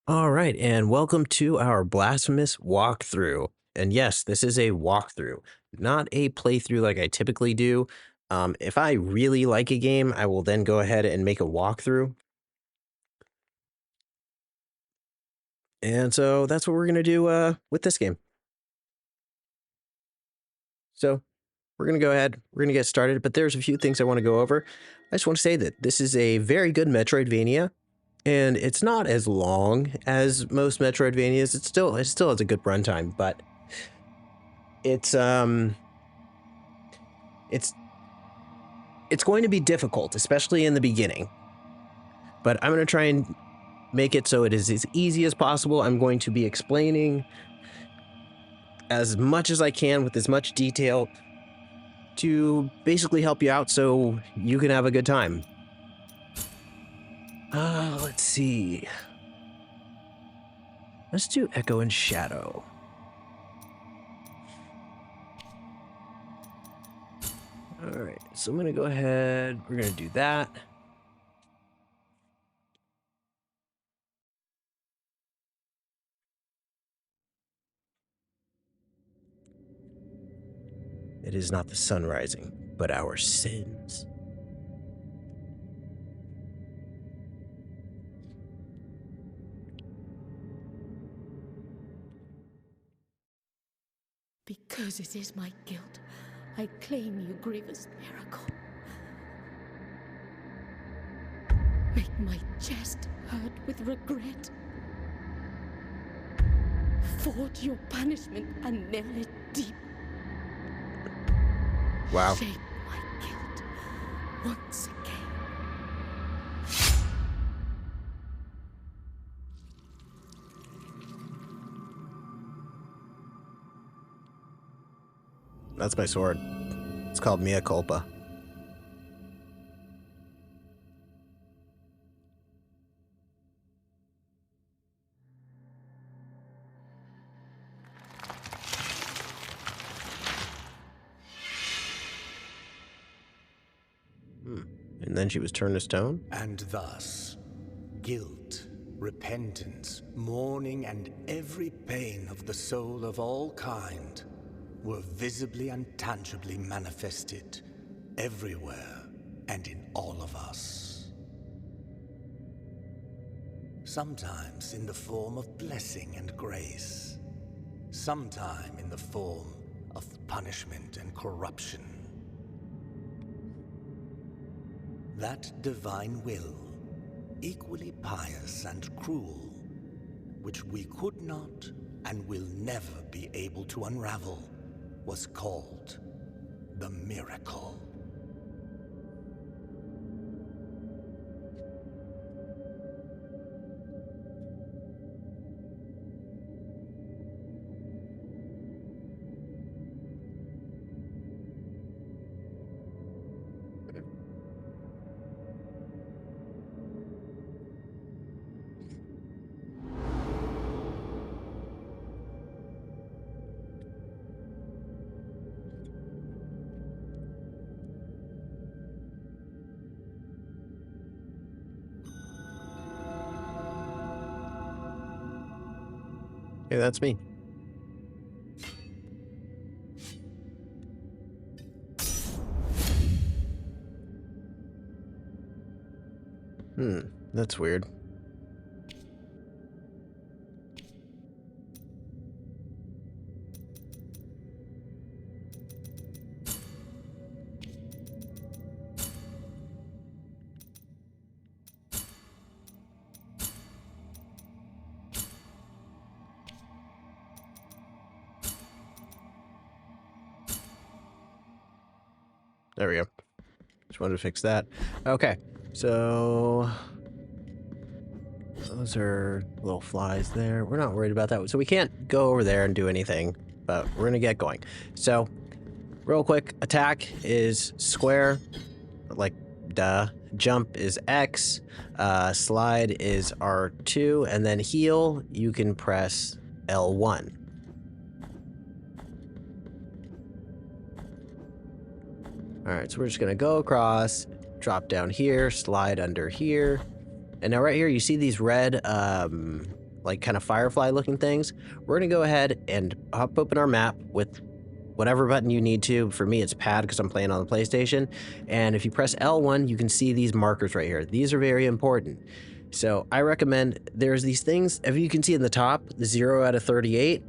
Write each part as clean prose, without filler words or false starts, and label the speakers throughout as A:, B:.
A: All right, and welcome to our Blasphemous walkthrough. And yes, this is a walkthrough, not a playthrough like I typically do. If I really like a game, I will then go ahead and make a walkthrough. And so that's what we're going to do with this game. So we're going to go ahead, we're going to get started, but there's a few things I want to go over. I just want to say that this is a very good metroidvania. And it's not as long as most Metroidvanias. It still has a good runtime, but it's it's it's going to be difficult, especially in the beginning. But I'm going to try and make it so it is as easy as possible. I'm going to be explaining as much as I can with as much detail to basically help you out so you can have a good time. Let's see. Let's do Echo and Shadow. All right, so I'm going to go ahead. We're going to do that. It is not the sun rising, but our sins.
B: Because it is my guilt, I claim you, grievous miracle. Make my chest hurt with regret. Forge your punishment and nail it deep.
A: Wow.
B: Shape my guilt once again.
A: That's my sword. It's called Mea Culpa. And then she was turned to stone?
C: And thus, guilt, repentance, mourning, and every pain of the soul of all kind were visibly and tangibly manifested everywhere and in all of us. Sometimes in the form of blessing and grace, sometime in the form of punishment and corruption. That divine will, equally pious and cruel, which we could not and will never be able to unravel, was called the miracle.
A: Hey, that's me. That's weird. There we go. Just wanted to fix that. Okay, so those are little flies there. We're not worried about that. So we can't go over there and do anything, but we're gonna get going. So real quick, attack is square, like duh. Jump is X, slide is R2, and then heal, you can press L1. All right, so we're just gonna go across, drop down here, slide under here. And now right here, you see these red like kind of firefly looking things, we're going to go ahead and pop open our map with whatever button you need to. For me, it's pad because I'm playing on the PlayStation. And if you press L1, you can see these markers right here. These are very important. So I recommend, there's these things, if you can see in the top, the 0 out of 38,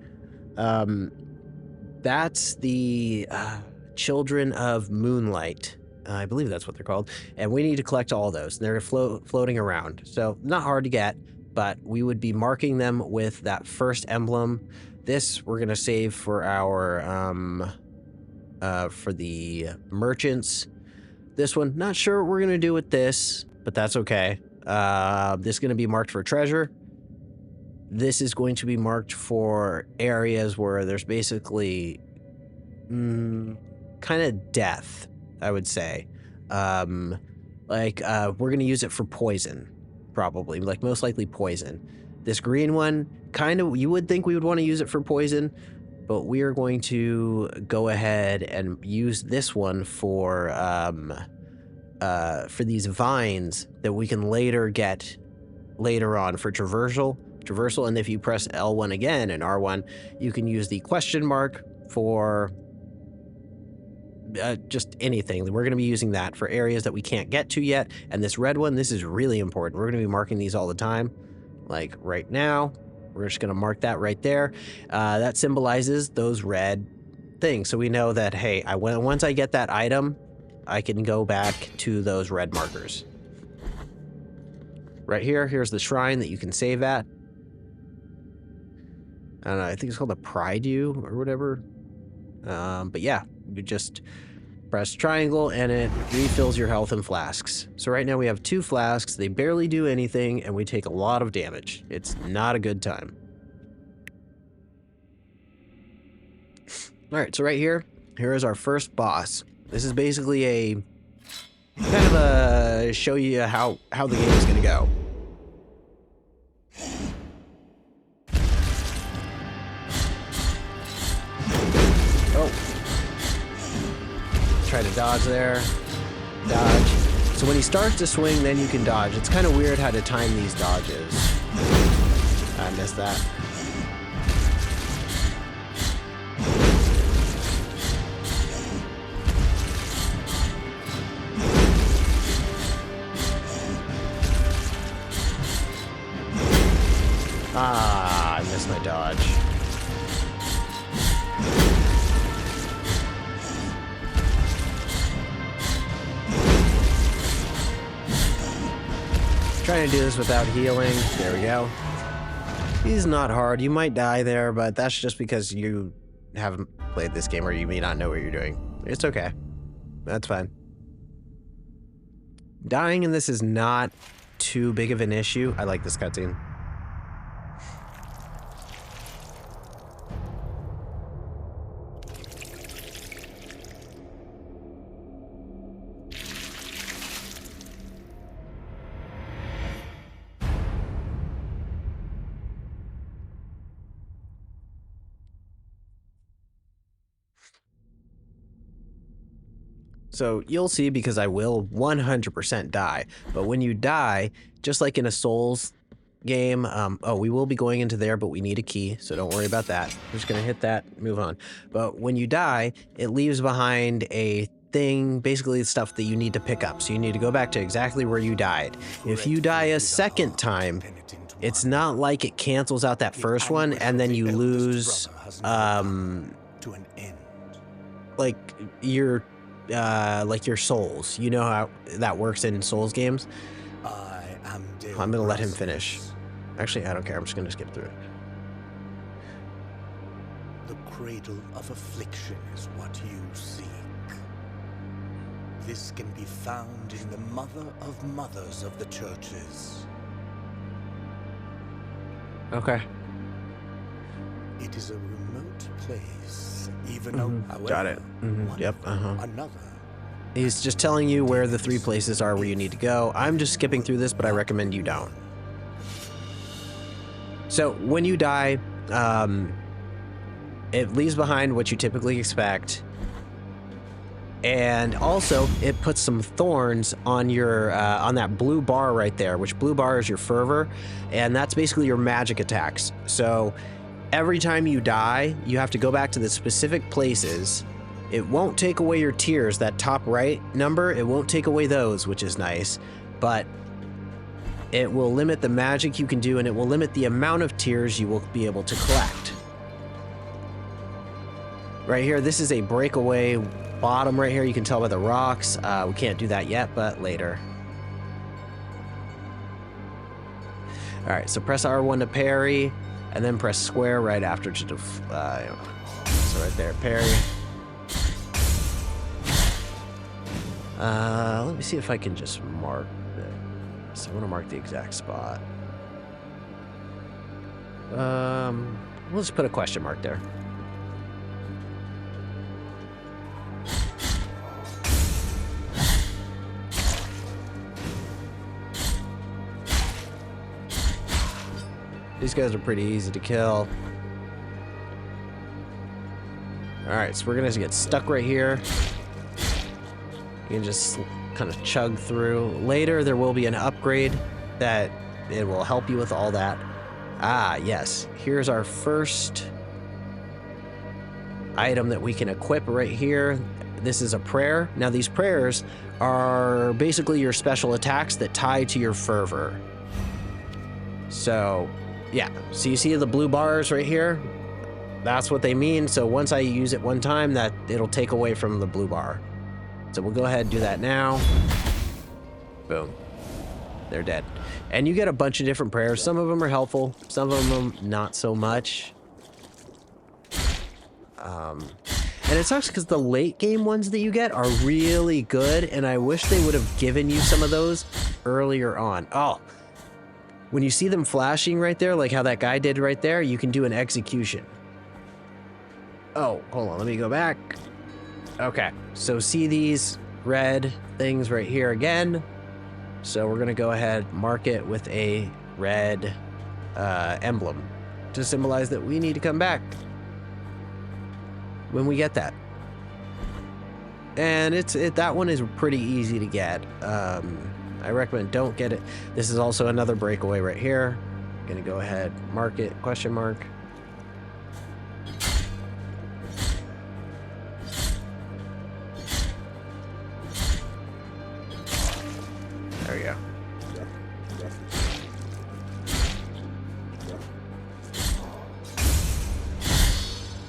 A: that's the Children of Moonlight. I believe that's what they're called. And we need to collect all those. They're floating around. So not hard to get, but we would be marking them with that first emblem. This we're going to save for our, for the merchants. This one, not sure what we're going to do with this, but that's okay. This is going to be marked for treasure. This is going to be marked for areas where there's basically kind of death, I would say. We're going to use it for poison, probably, like most likely poison. This green one, kind of, you would think we would want to use it for poison, but we are going to go ahead and use this one for these vines that we can later get later on for traversal. And if you press L1 again and R1, you can use the question mark for just anything. We're going to be using that for areas that we can't get to yet. And this red one, this is really important. We're going to be marking these all the time. Like right now, we're just going to mark that right there. That symbolizes those red things. So we know that, hey, once I get that item, I can go back to those red markers. Right here, here's the shrine that you can save at. I don't know, I think it's called a Pride You or whatever. But yeah, you just press triangle and it refills your health in flasks. So right now we have 2 flasks. They barely do anything and we take a lot of damage. It's not a good time. All right, so right here is our first boss. This is basically a kind of a show you how the game is going to go. Oh. Try to dodge there. Dodge. So when he starts to swing, then you can dodge. It's kind of weird how to time these dodges. I missed that. Ah, I missed my dodge. Trying to do this without healing. There we go. He's not hard. You might die there, but that's just because you haven't played this game or you may not know what you're doing. It's okay. That's fine. Dying in this is not too big of an issue. I like this cutscene. So you'll see, because I will 100% die. But when you die, just like in a Souls game, we will be going into there, but we need a key, so don't worry about that. I'm just gonna hit that, move on. But when you die, it leaves behind a thing, basically stuff that you need to pick up. So you need to go back to exactly where you died. If you die a second time, it's not like it cancels out that first one and then you lose, like your souls. You know how that works in Souls games? I'm gonna let him finish. Actually, I don't care. I'm just gonna skip through it.
C: The cradle of affliction is what you seek. This can be found in the mother of mothers of the churches.
A: Okay.
C: It is a remote place, even though, however,
A: got it. Yep.
C: Another.
A: He's just telling you where the 3 places are where you need to go. I'm just skipping through this, but I recommend you don't. So when you die, it leaves behind what you typically expect. And also, it puts some thorns on your on that blue bar right there, which blue bar is your fervor, and that's basically your magic attacks. So every time you die, you have to go back to the specific places. It won't take away your tears, that top right number, it won't take away those, which is nice, but it will limit the magic you can do, and it will limit the amount of tears you will be able to collect. Right here, this is a breakaway bottom right here. You can tell by the rocks. We can't do that yet, but later. All right, so press R1 to parry, and then press square right after to so right there, parry. Let me see if I can just mark it. So I want to mark the exact spot. We'll just put a question mark there. These guys are pretty easy to kill. Alright, so we're gonna get stuck right here. You can just kind of chug through. Later, there will be an upgrade that it will help you with all that. Ah, yes. Here's our first item that we can equip right here. This is a prayer. Now, these prayers are basically your special attacks that tie to your fervor. So, yeah. So you see the blue bars right here? That's what they mean. So once I use it one time, that it'll take away from the blue bar. So we'll go ahead and do that now. Boom. They're dead. And you get a bunch of different prayers. Some of them are helpful. Some of them not so much. And it sucks because the late game ones that you get are really good. And I wish they would have given you some of those earlier on. Oh, when you see them flashing right there, like how that guy did right there, you can do an execution. Oh, hold on. Let me go back. Okay, so see these red things right here again. So we're gonna go ahead, mark it with a red emblem to symbolize that we need to come back when we get that. And that one is pretty easy to get. I recommend don't get it. This is also another breakaway right here. Gonna go ahead, mark it, question mark. There we go.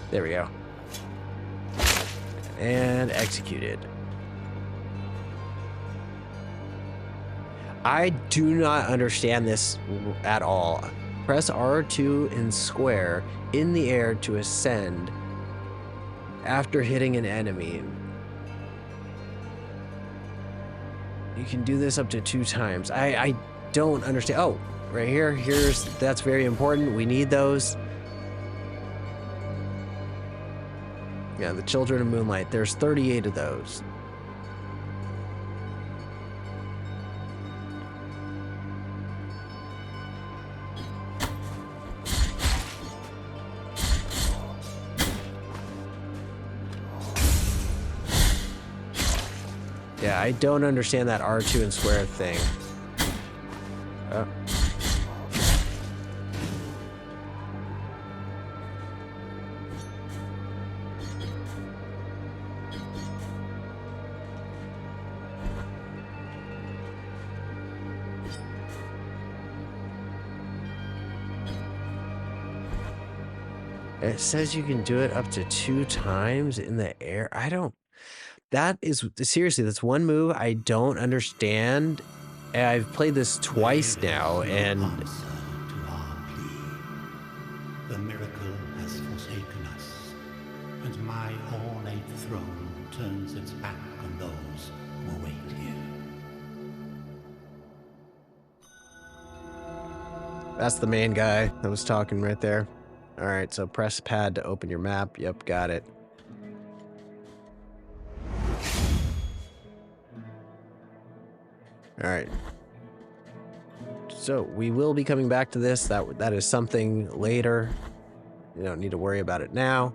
A: There we go. And executed. I do not understand this at all. Press R2 and square in the air to ascend after hitting an enemy. You can do this up to 2 times. I don't understand. Oh, right here. That's very important. We need those. Yeah, the Children of Moonlight. There's 38 of those. Yeah, I don't understand that R2 and square thing. Oh. It says you can do it up to 2 times in the air. I don't... That is... Seriously, that's one move I don't understand. And I've played this twice now, and...
D: The miracle has forsaken us, and my ornate throne turns its back on those who wait here.
A: That's the main guy that was talking right there. All right, so press pad to open your map. Yep, got it. All right. So we will be coming back to this. That is something later. You don't need to worry about it now.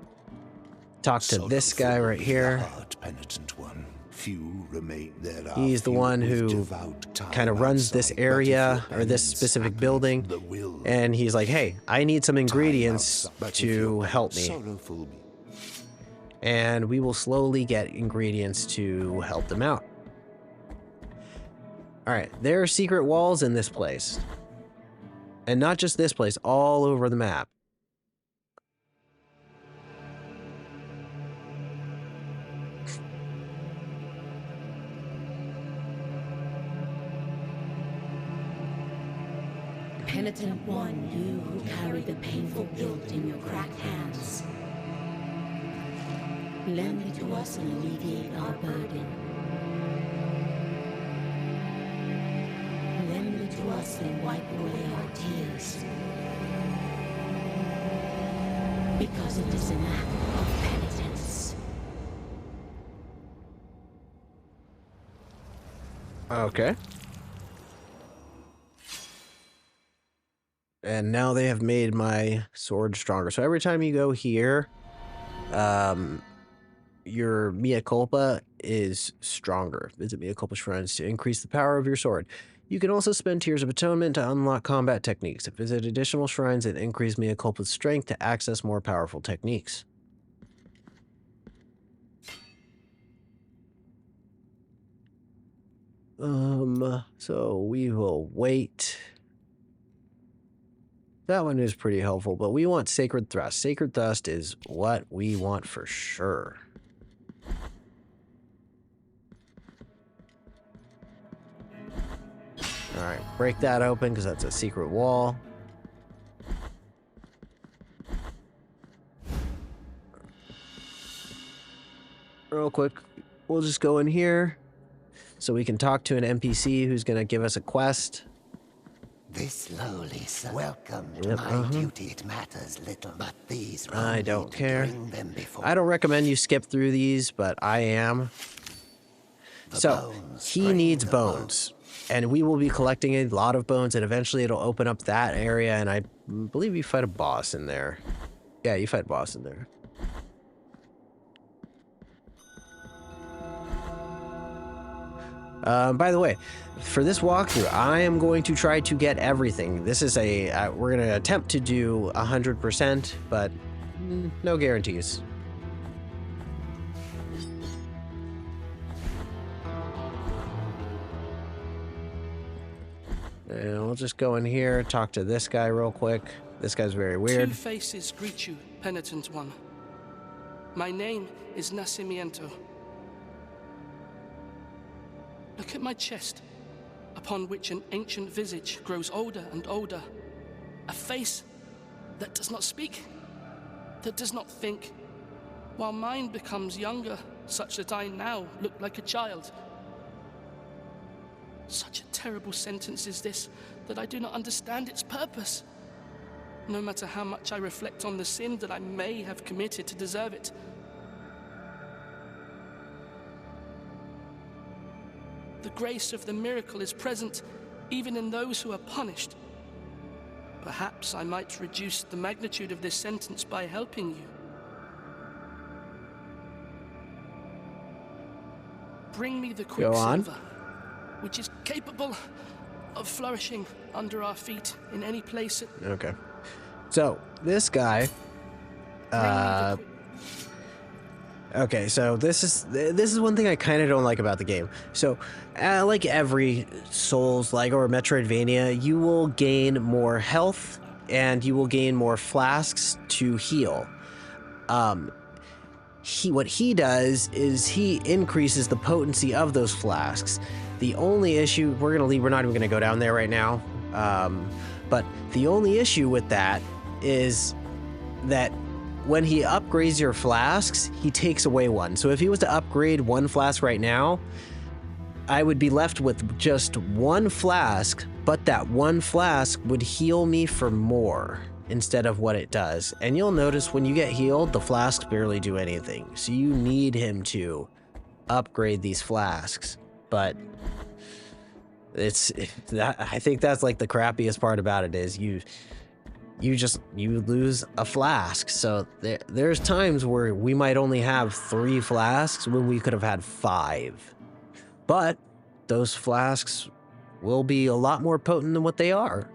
A: Talk to this guy right here.
C: Heart, penitent one. few remain. There are
A: He's the
C: few
A: one
C: with
A: who
C: devout time
A: kind of runs this
C: outside, but if
A: area
C: your
A: or this
C: penance
A: specific
C: happens,
A: building,
C: the will
A: and he's like, hey, I need some ingredients
C: outside, but if
A: to
C: your
A: help me.
C: sorrowful
A: And we will slowly get ingredients to help them out. All right, there are secret walls in this place. And not just this place, all over the map.
B: Penitent one, you who carry the painful guilt in your cracked hands. Lend it to us and alleviate our burden. Lend it to us and wipe away our tears. Because it is an act of penitence.
A: Okay. And now they have made my sword stronger. So every time you go here, your mea culpa is stronger. Visit mea culpa shrines to increase the power of your sword. You can also spend Tears of Atonement to unlock combat techniques. Visit additional shrines and increase mea culpa's strength to access more powerful techniques. So we will wait. That one is pretty helpful, but we want Sacred Thrust. Sacred Thrust is what we want for sure. All right, break that open because that's a secret wall. Real quick, we'll just go in here so we can talk to an NPC who's going to give us a quest.
E: This lowly welcome to my duty. It matters little, but these
A: I don't care.
E: bring them before
A: I don't recommend you skip through these, but I am. So, he needs bones. And we will be collecting a lot of bones, and eventually it'll open up that area, and I believe you fight a boss in there. Yeah, you fight a boss in there. By the way, for this walkthrough, I am going to try to get everything. This is a, we're going to attempt to do 100%, but no guarantees. And we'll just go in here, talk to this guy real quick. This guy's very weird.
F: Two faces greet you, penitent one. My name is Nacimiento. Look at my chest, upon which an ancient visage grows older and older. A face that does not speak, that does not think, while mine becomes younger, such that I now look like a child. Such a terrible sentence is this, that I do not understand its purpose. No matter how much I reflect on the sin that I may have committed to deserve it. The grace of the miracle is present even in those who are punished. Perhaps I might reduce the magnitude of this sentence by helping you. Bring me the quicksilver, which is capable of flourishing under our feet in any place.
A: Okay. So, this guy... Okay, so this is one thing I kind of don't like about the game. So, like every Souls-like or Metroidvania, you will gain more health and you will gain more flasks to heal. What he does is he increases the potency of those flasks. The only issue, we're not even gonna go down there right now. But the only issue with that is that when he upgrades your flasks, he takes away one. So if he was to upgrade one flask right now, I would be left with just one flask, but that one flask would heal me for more instead of what it does. And you'll notice when you get healed, the flasks barely do anything. So you need him to upgrade these flasks. But I think that's like the crappiest part about it is you lose a flask. So there's times where we might only have 3 flasks when we could have had 5. But those flasks will be a lot more potent than what they are.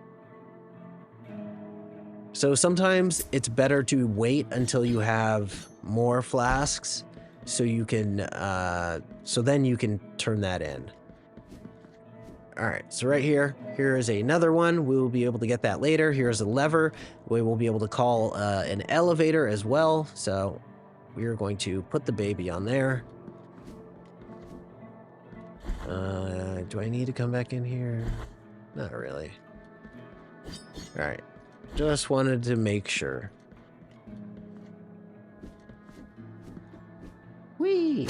A: So sometimes it's better to wait until you have more flasks so you can, so then you can turn that in. All right, so right here is another one. We will be able to get that later. Here's a lever. We will be able to call an elevator as well. So we are going to put the baby on there. Do I need to come back in here? Not really. All right. Just wanted to make sure. Whee!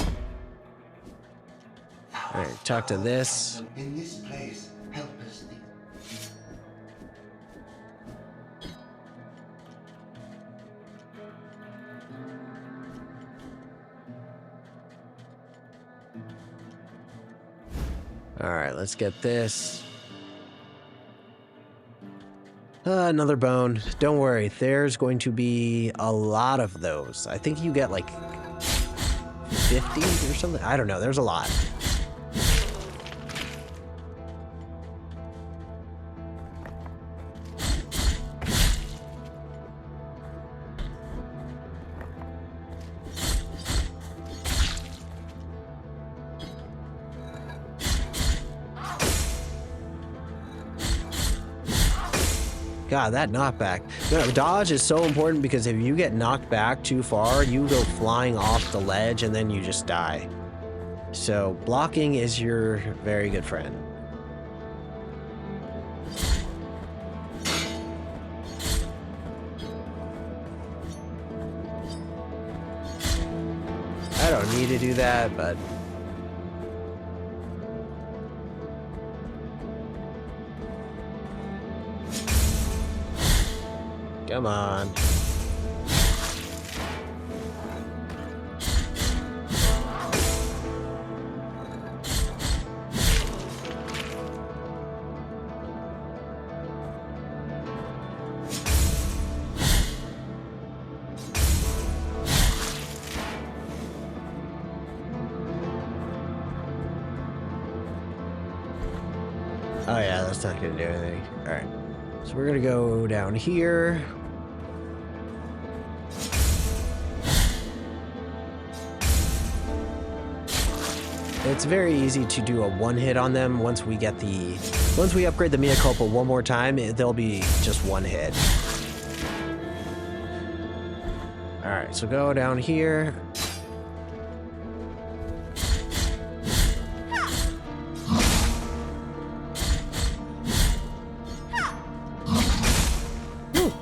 A: All right, talk to this.
E: In this place, help us.
A: All right, let's get this. Another bone. Don't worry, there's going to be a lot of those. I think you get like 50 or something. I don't know, there's a lot. God, that knockback. No, dodge is so important because if you get knocked back too far, you go flying off the ledge and then you just die. So blocking is your very good friend. I don't need to do that, but... Come on. Oh yeah, that's not gonna do anything. All right, so we're gonna go down here. It's very easy to do a one-hit on them once we upgrade the Mea Culpa one more time, they'll be just one hit. All right, so go down here. Whew.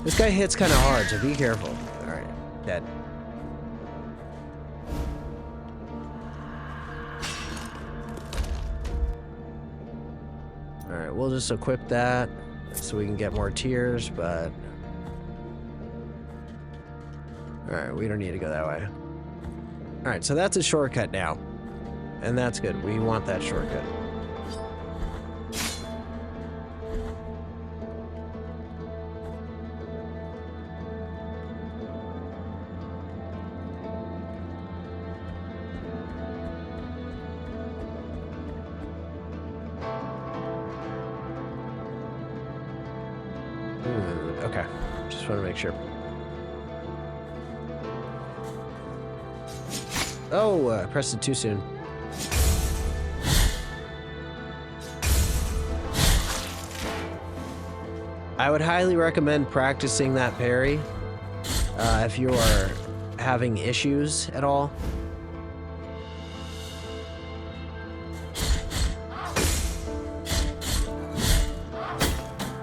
A: This guy hits kind of hard, so be careful. All right, dead. Alright, we'll just equip that so we can get more tears, but... Alright, we don't need to go that way. Alright, so that's a shortcut now. And that's good. We want that shortcut. Okay, just want to make sure. Oh, I pressed it too soon. I would highly recommend practicing that parry if you are having issues at all.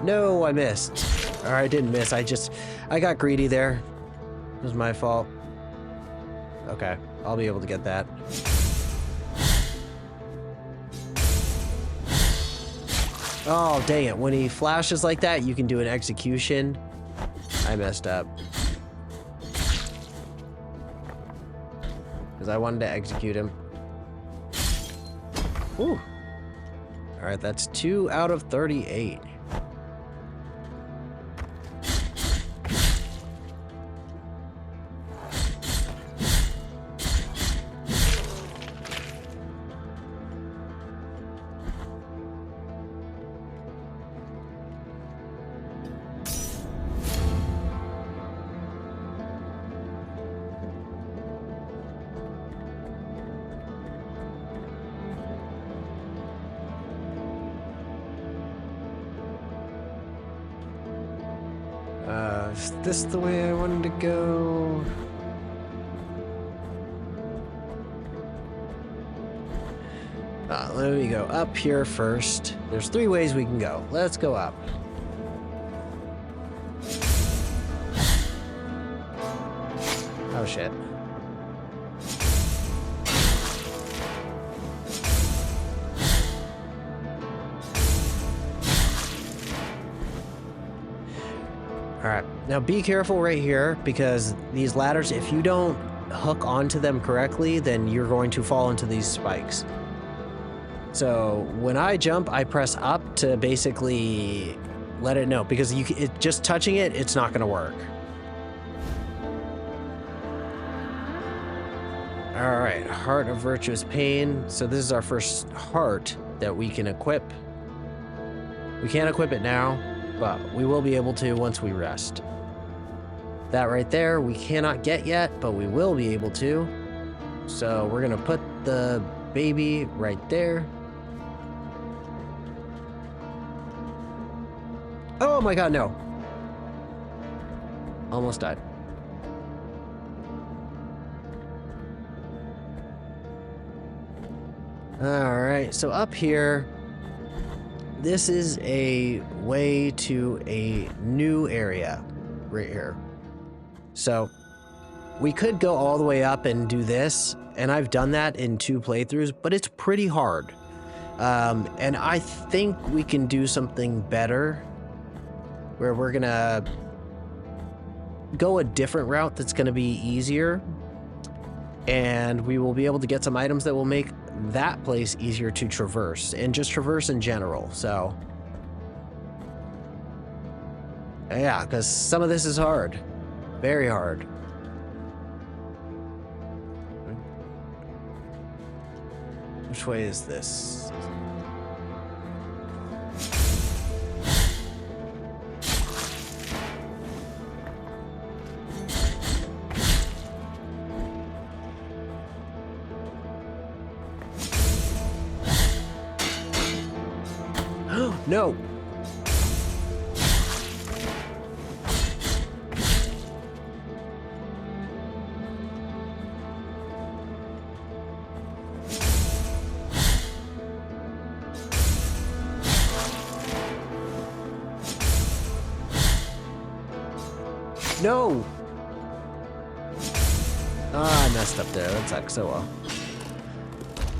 A: No, I missed. Or I didn't miss, I got greedy there. It was my fault. Okay, I'll be able to get that. Oh, dang it. When he flashes like that, you can do an execution. I messed up. Because I wanted to execute him. Whew. Alright, that's 2 out of 38. Is this the way I wanted to go? Let me go up here first. There's 3 ways we can go. Let's go up. Oh shit. Alright, now be careful right here because these ladders, if you don't hook onto them correctly, then you're going to fall into these spikes. So when I jump, I press up to basically let it know because just touching it, it's not going to work. Alright, Heart of Virtuous Pain. So this is our first heart that we can equip. We can't equip it now, but we will be able to once we rest. That right there, we cannot get yet, but we will be able to. So we're gonna put the baby right there. Oh my god, no. Almost died. Alright, so up here, this is a way to a new area right here. So we could go all the way up and do this, and I've done that in 2 playthroughs, but it's pretty hard. And I think we can do something better where we're gonna go a different route that's gonna be easier, and we will be able to get some items that will make that place easier to traverse, and just traverse in general. So yeah, because some of this is hard, very hard. Which way is this? No. No. I messed up there. That sucks so well.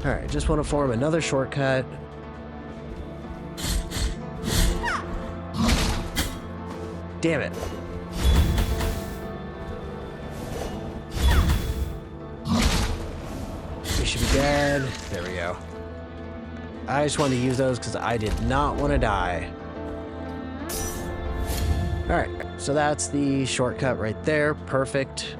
A: All right, just want to form another shortcut. Damn it. We should be dead. There we go. I just wanted to use those because I did not want to die. Alright, so that's the shortcut right there. Perfect.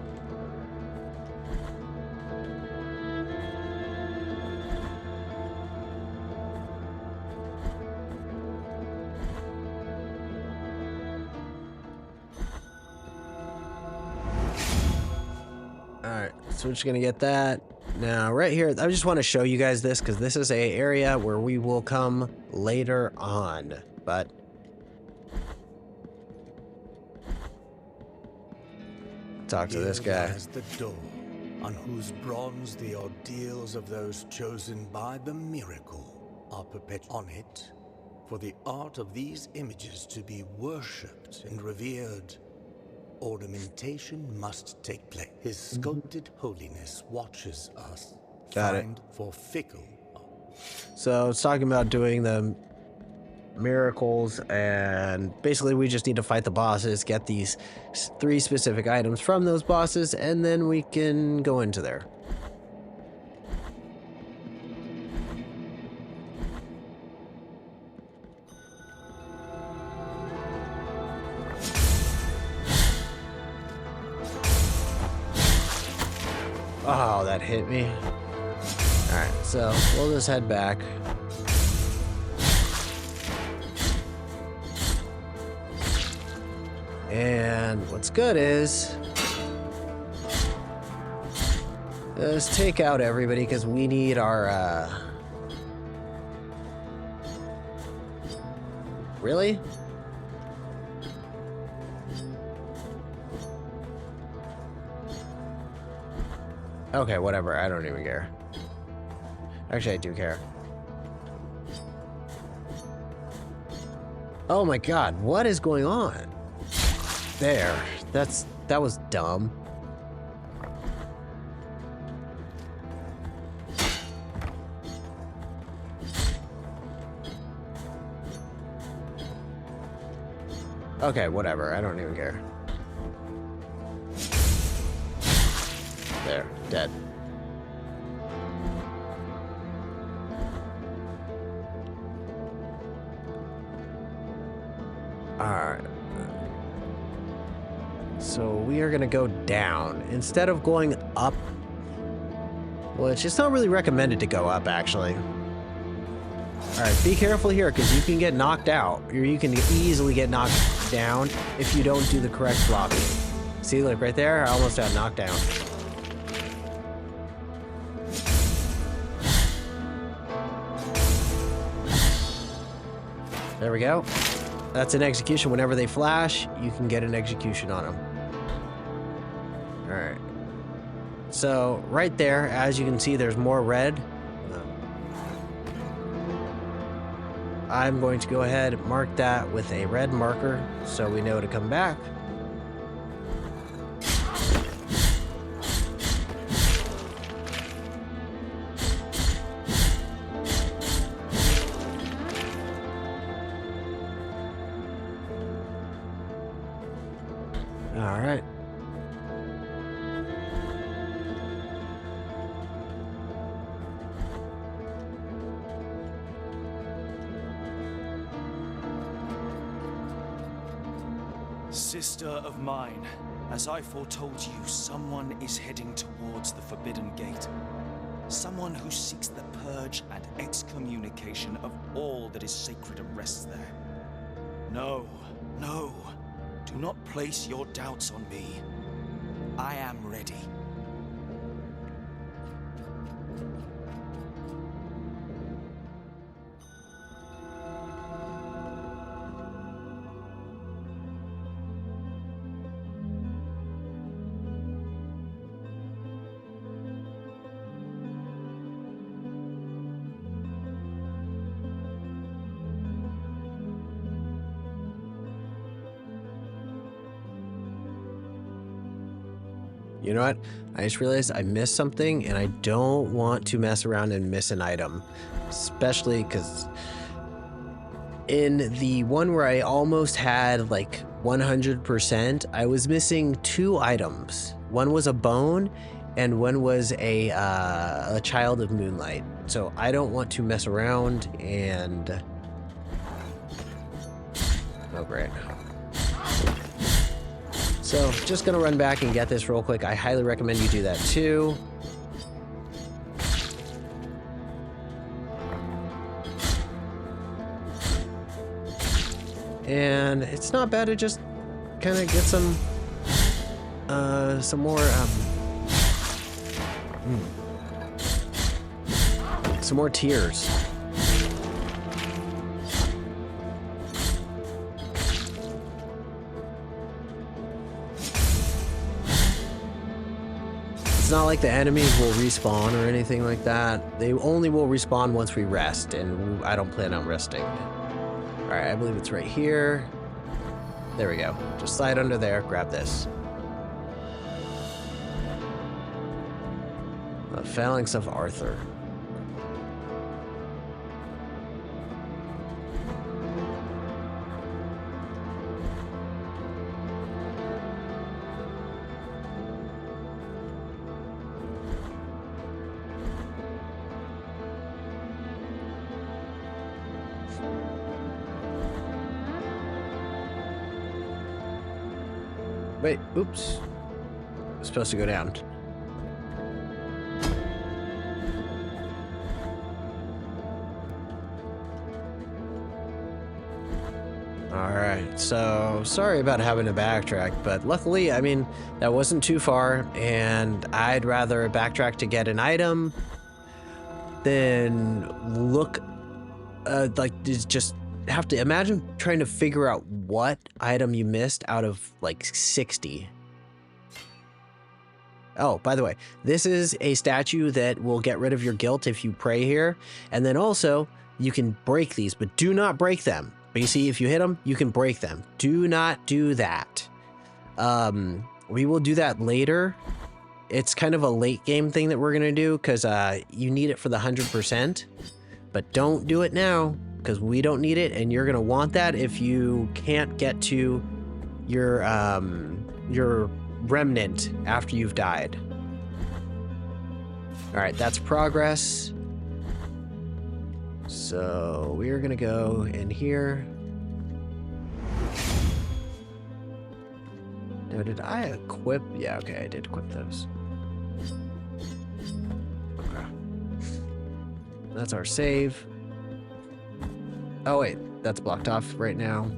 A: Alright, so we're just gonna get that. Now, right here, I just want to show you guys this because this is a area where we will come later on. But talk to this guy.
C: Lies the door, on whose bronze the ordeals of those chosen by the miracle are perpetuated. On it, for the art of these images to be worshipped and revered, ornamentation must take place. His sculpted holiness watches us.
A: Got it.
C: Find for fickle.
A: So it's talking about doing the miracles, and basically we just need to fight the bosses, get these 3 specific items from those bosses, and then we can go into there. Oh, that hit me. Alright, so we'll just head back. And what's good is let's take out everybody because we need our Okay, whatever. I don't even care. Actually, I do care. Oh my god, what is going on? There. That was dumb. Okay, whatever. I don't even care. There, dead. Alright. So we are gonna go down. Instead of going up, which it's not really recommended to go up, actually. Alright, be careful here, because you can get knocked out. Or you can easily get knocked down if you don't do the correct blocking. See, look, right there, I almost got knocked down. There we go. That's an execution. Whenever they flash, you can get an execution on them. Alright. So, right there, as you can see, there's more red. I'm going to go ahead and mark that with a red marker so we know to come back. All right.
G: Sister of mine, as I foretold you, someone is heading towards the Forbidden Gate. Someone who seeks the purge and excommunication of all that is sacred and rests there. No, no, do not place your doubts on me. I am ready.
A: You know what? I just realized I missed something, and I don't want to mess around and miss an item. Especially because in the one where I almost had like 100%, I was missing 2 items. One was a bone, and one was a child of moonlight. So I don't want to mess around and... Oh, great. So, just gonna run back and get this real quick. I highly recommend you do that too. And it's not bad to just kind of get some more tears. It's not like the enemies will respawn or anything like that. They only will respawn once we rest, and I don't plan on resting. Alright, I believe it's right here. There we go. Just slide under there, grab this. The Phalanx of Arthur. Wait, oops. It's supposed to go down. Alright, so sorry about having to backtrack, but luckily, I mean, that wasn't too far, and I'd rather backtrack to get an item than look, just have to imagine trying to figure out what item you missed out of like 60. Oh, by the way, this is a statue that will get rid of your guilt if you pray here. And then also, you can break these, but do not break them. But you see, if you hit them, you can break them. Do not do that. We will do that later. It's kind of a late game thing that we're going to do because you need it for the 100%. But don't do it now because we don't need it. And you're going to want that if you can't get to your remnant after you've died. All right, that's progress. So we're gonna go in here. Now, did I equip? Yeah, okay, I did equip those. Okay. That's our save. Oh wait, that's blocked off right now.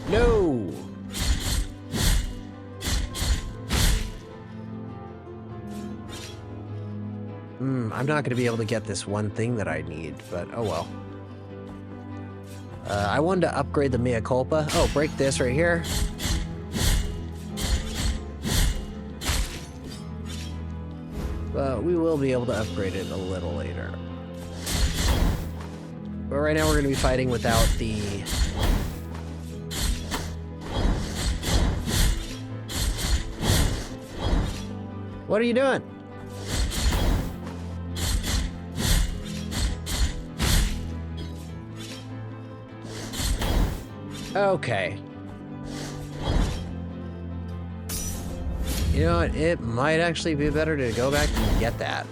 A: No! I'm not going to be able to get this one thing that I need, but oh well. I wanted to upgrade the mea culpa. Oh, break this right here. But we will be able to upgrade it a little later. But right now we're going to be fighting without the... What are you doing? Okay. You know what? It might actually be better to go back and get that.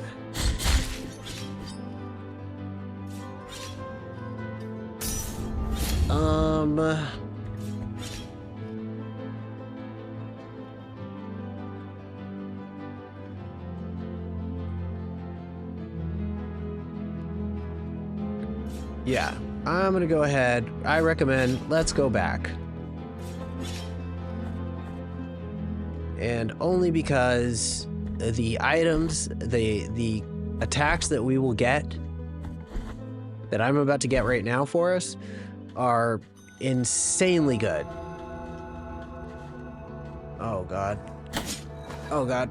A: Yeah, I'm gonna go ahead. I recommend let's go back. And only because the items, the attacks that we will get, that I'm about to get right now for us, are insanely good. Oh god. Oh god.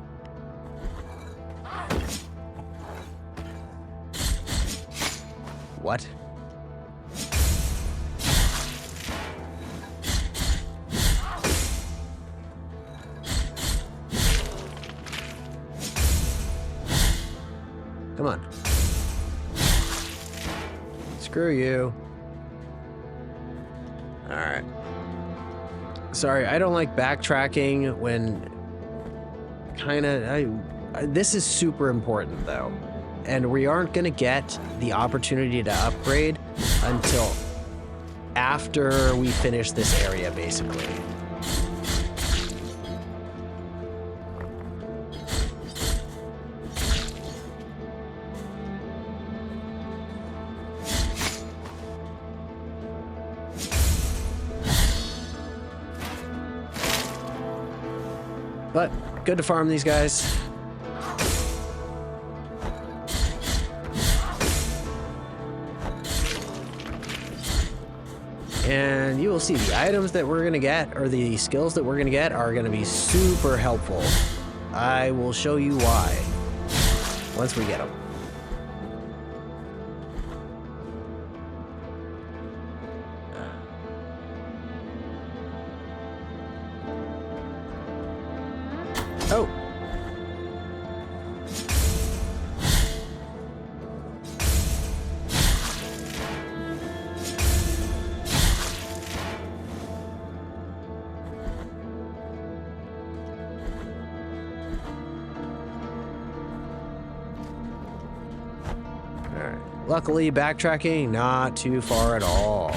A: What? Come on. Screw you. Alright. Sorry, I don't like backtracking when this is super important though. And we aren't gonna get the opportunity to upgrade until after we finish this area, basically. But good to farm these guys. And you will see the items that we're going to get, or the skills that we're going to get, are going to be super helpful. I will show you why once we get them. Oh. All right. Luckily, backtracking not too far at all.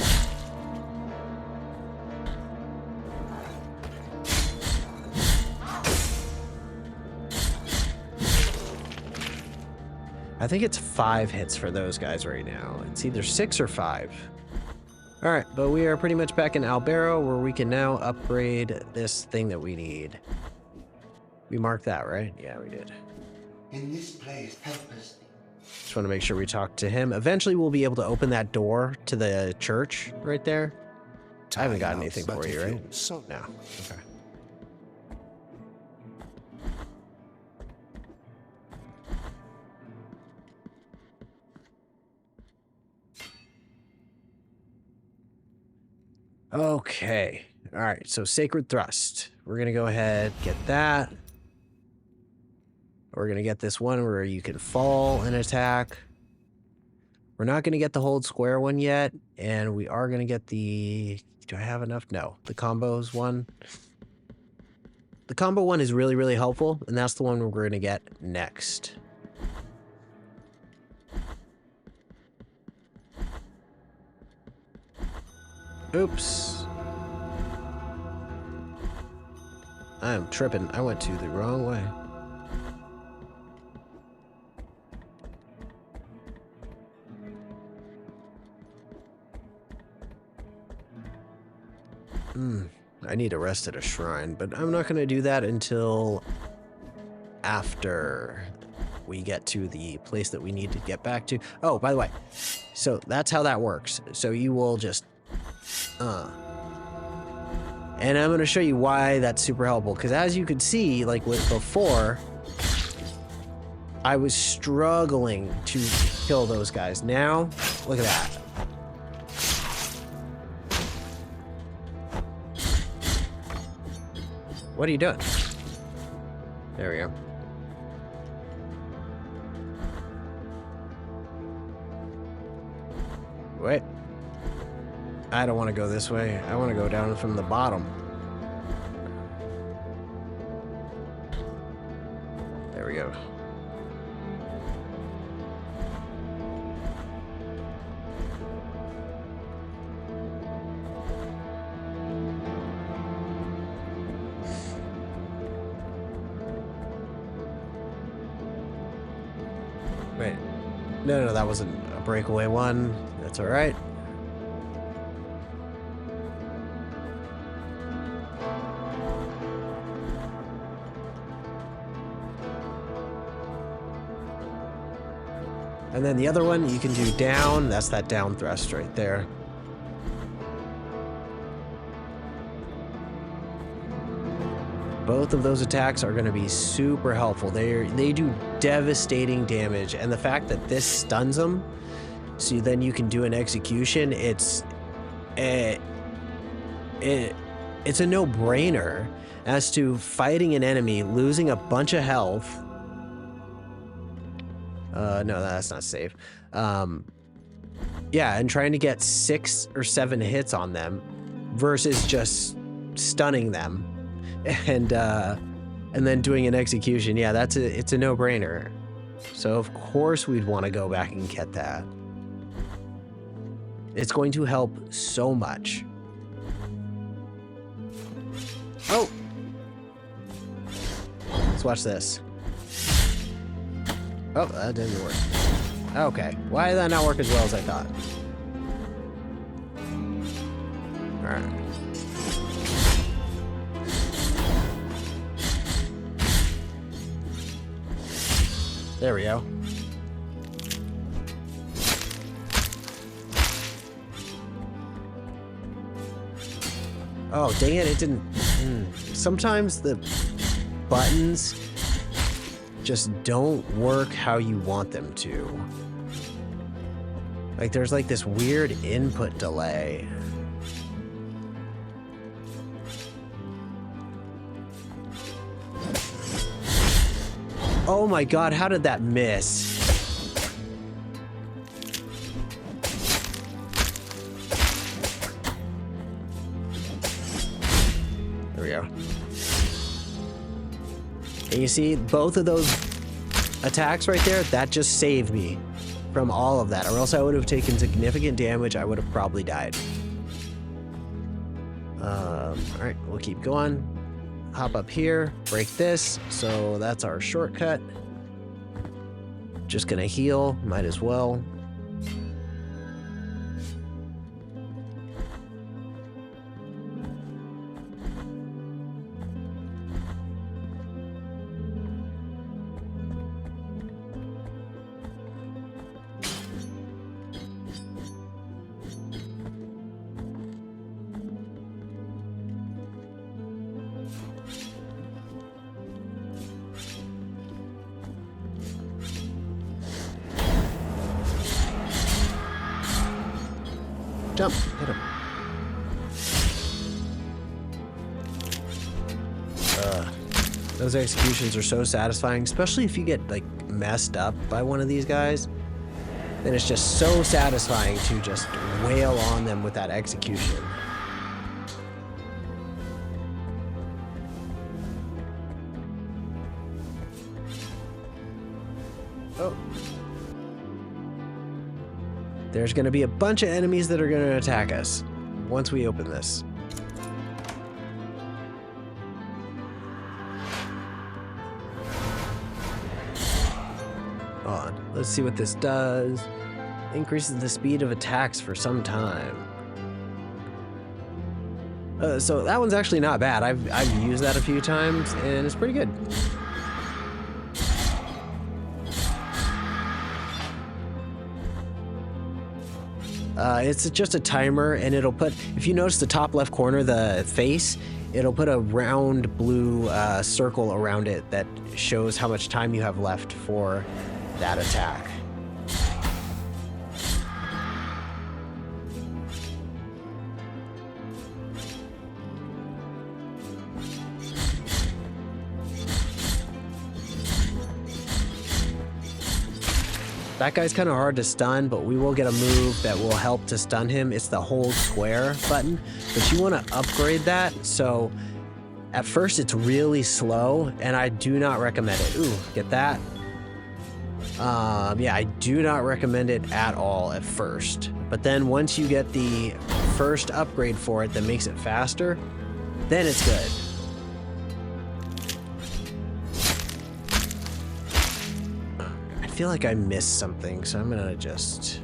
A: I think it's 5 hits for those guys right now. It's either 6 or 5. All right, but we are pretty much back in Albero where we can now upgrade this thing that we need. We marked that, right? Yeah, we did.
E: In this place, help us.
A: Just want to make sure we talk to him. Eventually, we'll be able to open that door to the church right there. I haven't got
C: Time
A: anything
C: out,
A: for
C: but
A: you,
C: if
A: right?
C: you're so-
A: No. Okay. Okay. All right. So Sacred Thrust. We're going to go ahead, get that. We're going to get this one where you can fall and attack. We're not going to get the hold square one yet. And we are going to get the... Do I have enough? No. The combos one. The combo one is really, really helpful. And that's the one we're going to get next. Oops. I am tripping. I went to the wrong way. I need to rest at a shrine, but I'm not going to do that until after we get to the place that we need to get back to. Oh, by the way, so that's how that works. So you will just... And I'm going to show you why that's super helpful. Because as you could see, like with before, I was struggling to kill those guys. Now, look at that. What are you doing? There we go. Wait. I don't want to go this way. I want to go down from the bottom. There we go. Wait. No, that wasn't a breakaway one. That's all right. And then the other one, you can do down. That's that down thrust right there. Both of those attacks are going to be super helpful. They do devastating damage. And the fact that this stuns them, so then you can do an execution, it's a no-brainer as to fighting an enemy, losing a bunch of health. No, that's not safe. Yeah, and trying to get 6 or 7 hits on them versus just stunning them and then doing an execution. Yeah, it's a no-brainer. So of course we'd want to go back and get that. It's going to help so much. Oh! Let's watch this. Oh, that didn't work. Okay. Why did that not work as well as I thought? Alright. There we go. Oh, dang it, it didn't... Sometimes the buttons just don't work how you want them to. Like, there's like this weird input delay. Oh my god, how did that miss? There we go. And you see, both of those attacks right there, that just saved me from all of that. Or else I would have taken significant damage. I would have probably died. Alright, we'll keep going. Hop up here, break this. So that's our shortcut. Just gonna heal, might as well. Jump. Hit him. Those executions are so satisfying, especially if you get, like, messed up by one of these guys. Then it's just so satisfying to just wail on them with that execution. Oh. There's going to be a bunch of enemies that are going to attack us once we open this. Hold on. Let's see what this does. Increases the speed of attacks for some time. So that one's actually not bad. I've used that a few times, and it's pretty good. It's just a timer, and it'll put, if you notice the top left corner, the face, it'll put a round blue circle around it that shows how much time you have left for that attack. That guy's kind of hard to stun, but we will get a move that will help to stun him. It's the hold square button, but you want to upgrade that. So at first it's really slow, and I do not recommend it. Ooh, get that? Yeah, I do not recommend it at all at first. But then once you get the first upgrade for it that makes it faster, then it's good. I feel like I missed something, so I'm gonna just...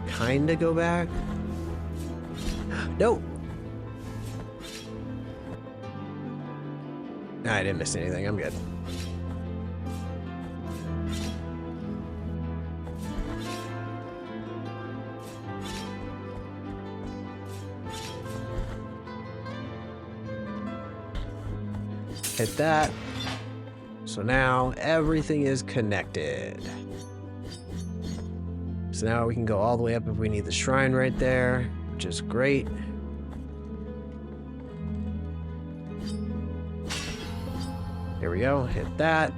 A: kinda go back? Nope! Nah, I didn't miss anything, I'm good. Hit that. So now everything is connected. So now we can go all the way up if we need the shrine right there, which is great. Here we go, hit that.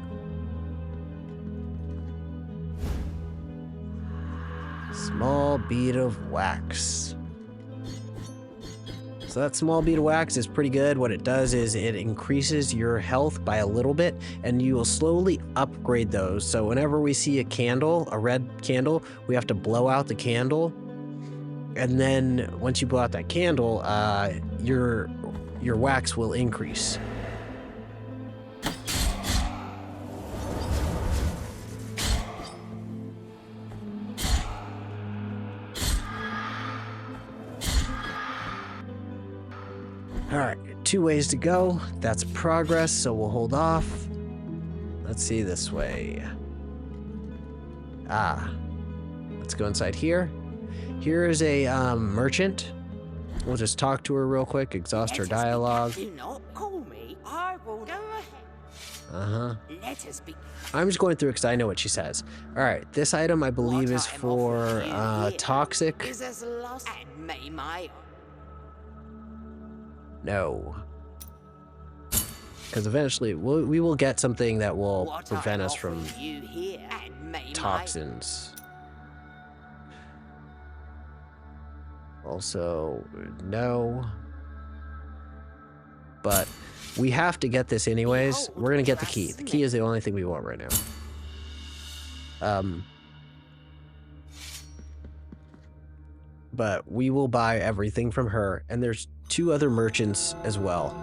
A: Small bead of wax. So that small bead of wax is pretty good. What it does is it increases your health by a little bit, and you will slowly upgrade those. So whenever we see a candle, a red candle, we have to blow out the candle. And then once you blow out that candle, your wax will increase. All right, 2 ways to go. That's progress, so we'll hold off. Let's see this way. Let's go inside here. Here is a merchant. We'll just talk to her real quick, exhaust her dialogue.
H: Do not call me. I will go ahead. Let us be.
A: I'm just going through because I know what she says. All right, this item I believe is for toxic.
H: Is as lost and may my.
A: No. Because eventually we will get something that will prevent us from toxins. Also, no. But we have to get this anyways. We're going to get the key. The key is the only thing we want right now. But we will buy everything from her. And there's 2 other merchants as well.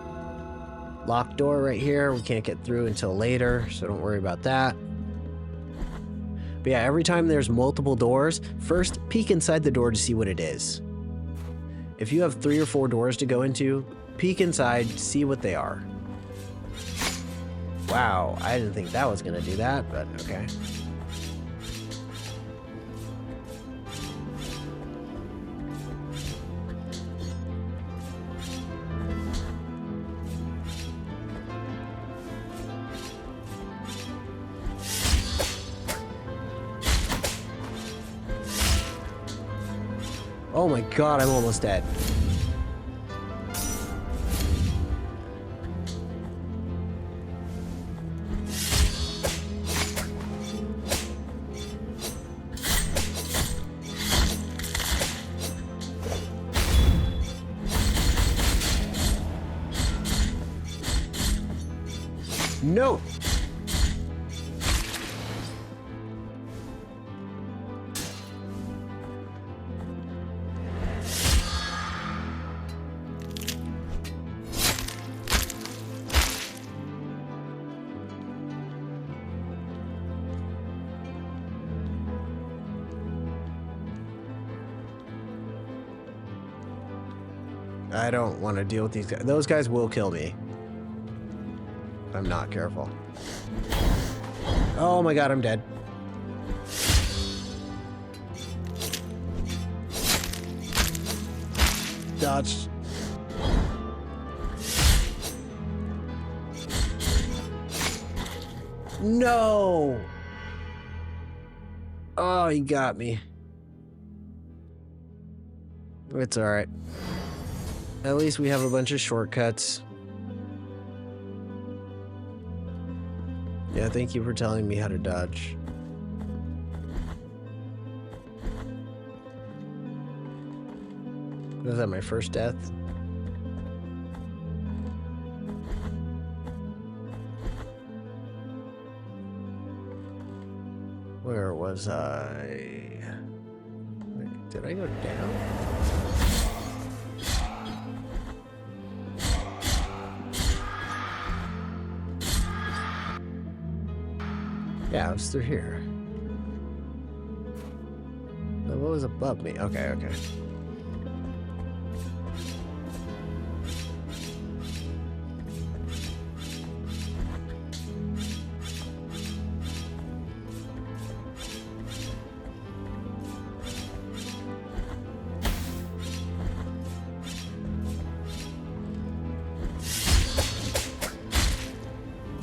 A: Locked door right here. We can't get through until later, so don't worry about that. But yeah, every time there's multiple doors, first peek inside the door to see what it is. If you have 3 or 4 doors to go into, peek inside, see what they are. Wow, I didn't think that was gonna do that, but okay. Oh my god, I'm almost dead. No! I don't want to deal with these guys. Those guys will kill me. If I'm not careful. Oh my god, I'm dead. Dodged. No! Oh, he got me. It's alright. At least we have a bunch of shortcuts. Yeah, thank you for telling me how to dodge. Was that my first death? Where was I? Wait, did I go down? Yeah, I was through here. What was above me? Okay, okay.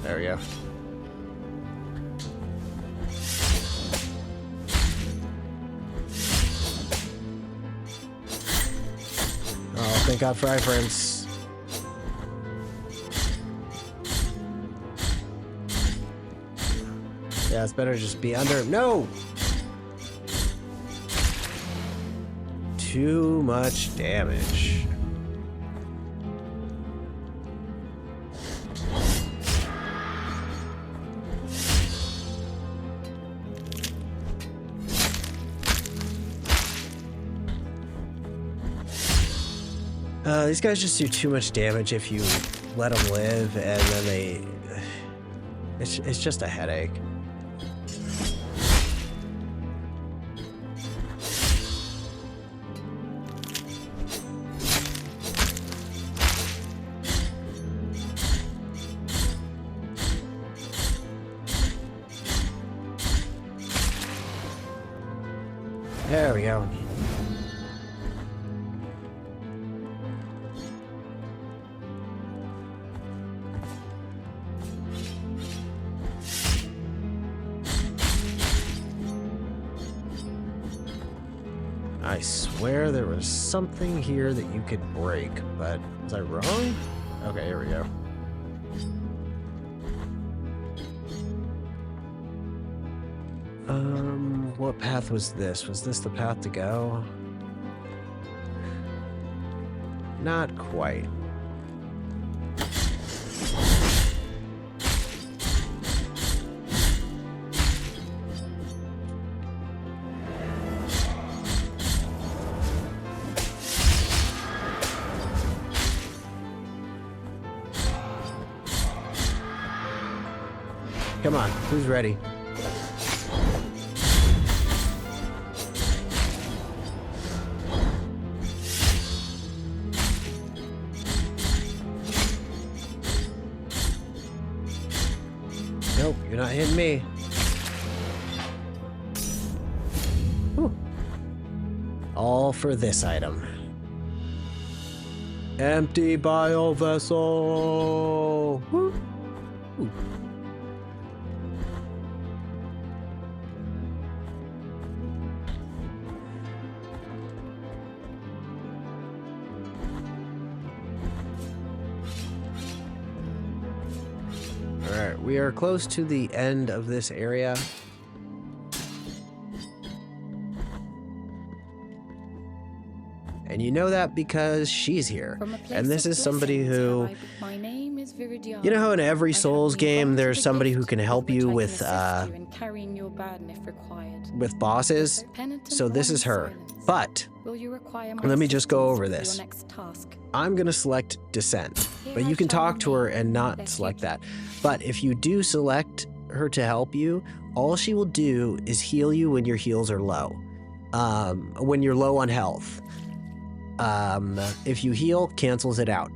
A: There we go. Oh, thank God for iframes. Yeah, it's better to just be under. No! Too much damage. These guys just do too much damage if you let them live, and then they... It's just a headache. There we go. I swear there was something here that you could break, but was I wrong? Okay, here we go. What path was this? Was this the path to go? Not quite. Come on, who's ready? Nope, you're not hitting me. Whew. All for this item. Empty bio vessel. Woo. Ooh. we are close to the end of this area. And you know that because she's here. And this is somebody who... You know how in every Souls game there's somebody who can help you with bosses? So this is her. But let me just go over this. I'm going to select Descent, but you can talk to her and not select that. But if you do select her to help you, all she will do is heal you when your heals are low, when you're low on health. If you heal, cancels it out.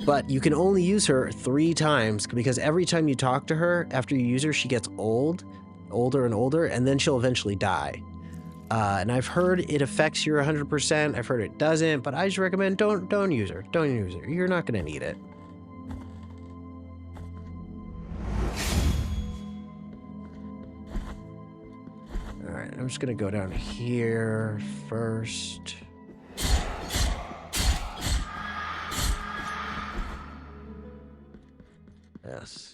A: But you can only use her 3 times because every time you talk to her, after you use her, she gets older and older, and then she'll eventually die. And I've heard it affects your 100%. I've heard it doesn't, but I just recommend don't use her. Don't use her. You're not going to need it. All right, I'm just going to go down here first. Yes.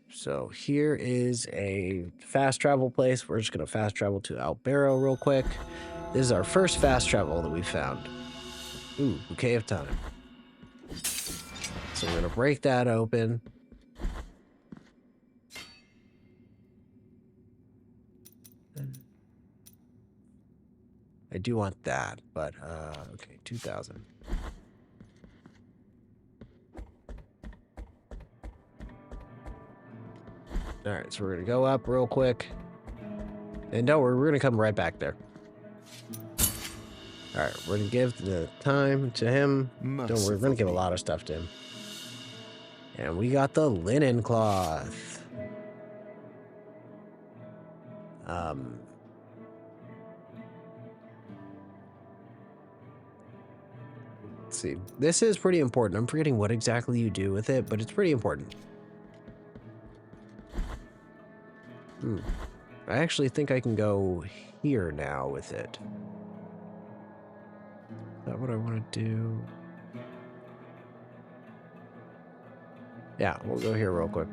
A: So here is a fast travel place. We're just going to fast travel to Albero real quick. This is our first fast travel that we found. Ooh, Bouquet of Time. So we're going to break that open. I do want that, but, okay, 2,000. All right, so we're going to go up real quick. And no, we're going to come right back there. All right, we're going to give the time to him. Don't worry, we're going to give a lot of stuff to him. And we got the linen cloth. Let's see. This is pretty important. I'm forgetting what exactly you do with it, but it's pretty important. I actually think I can go here now with it. Is that what I want to do? Yeah, we'll go here real quick.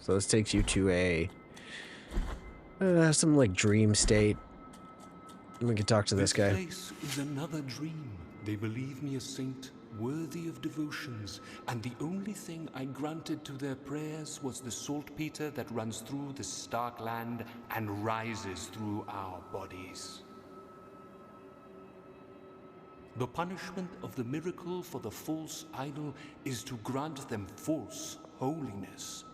A: So this takes you to a some like dream state. We can talk to this guy.
I: This place is another dream. They believe me a saint, worthy of devotions, and the only thing I granted to their prayers was the saltpeter that runs through the stark land and rises through our bodies. The punishment of the miracle for the false idol is to grant them false holiness.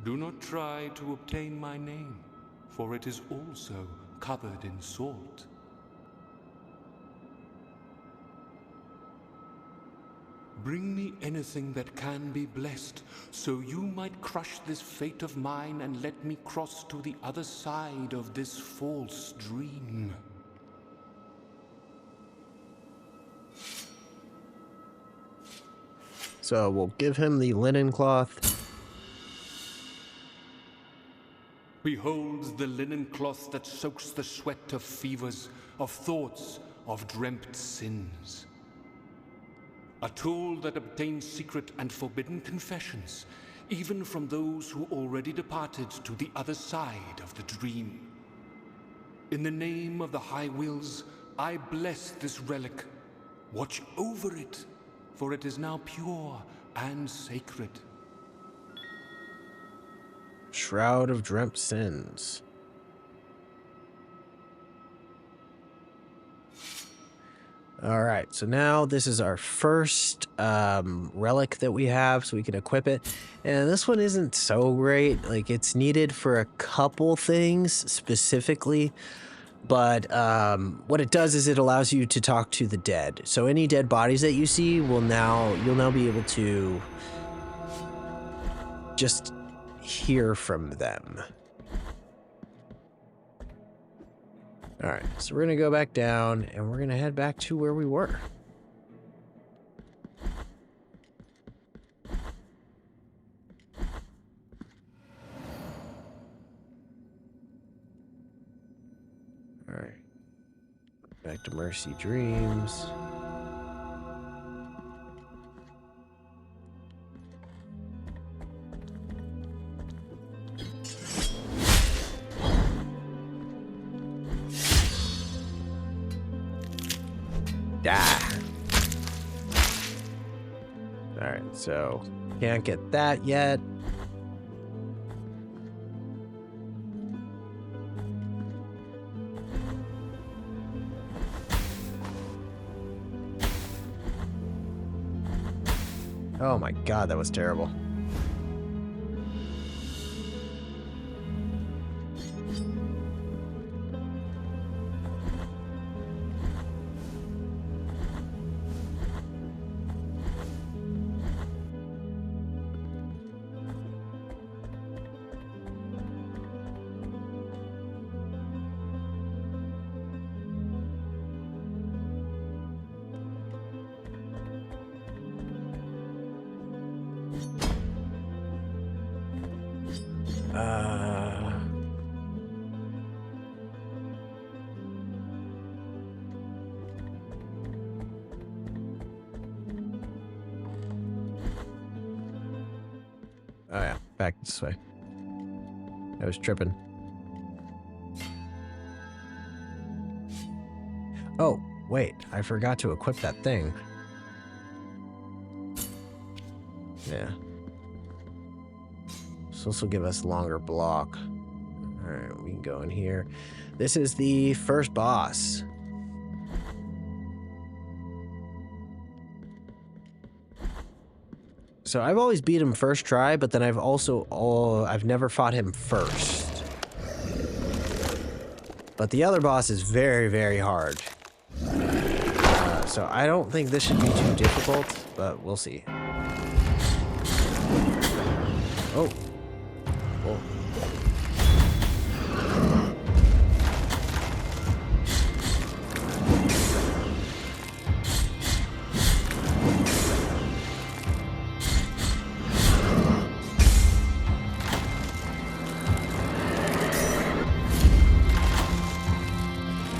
I: Do not try to obtain my name, for it is also covered in salt. Bring me anything that can be blessed, so you might crush this fate of mine and let me cross to the other side of this false dream.
A: So we'll give him the linen cloth.
I: Behold the linen cloth that soaks the sweat of fevers, of thoughts, of dreamt sins. A tool that obtains secret and forbidden confessions, even from those who already departed to the other side of the dream. In the name of the High Wills, I bless this relic. Watch over it, for it is now pure and sacred.
A: Shroud of Dreamt Sins. All right, so now this is our first relic that we have, so we can equip it. And this one isn't so great. Like, it's needed for a couple things specifically, but what it does is it allows you to talk to the dead. So any dead bodies that you see you'll now be able to just hear from them. All right, so we're gonna go back down and we're gonna head back to where we were. Back to Mercy Dreams. Alright, so can't get that yet. Oh my god, that was terrible. Oh yeah, back this way. I was tripping. Oh, wait, I forgot to equip that thing. Yeah. This will give us longer block. Alright, we can go in here. This is the first boss. So I've always beat him first try, but then I've never fought him first. But the other boss is very, very hard. So I don't think this should be too difficult, but we'll see. Oh. Whoa.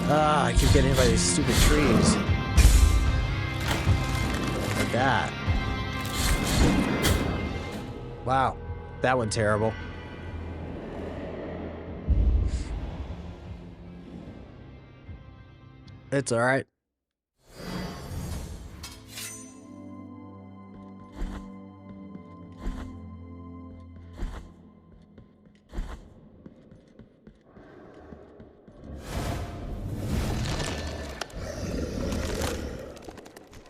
A: I keep getting hit by these stupid trees. Like that. Wow. That went terrible. It's alright.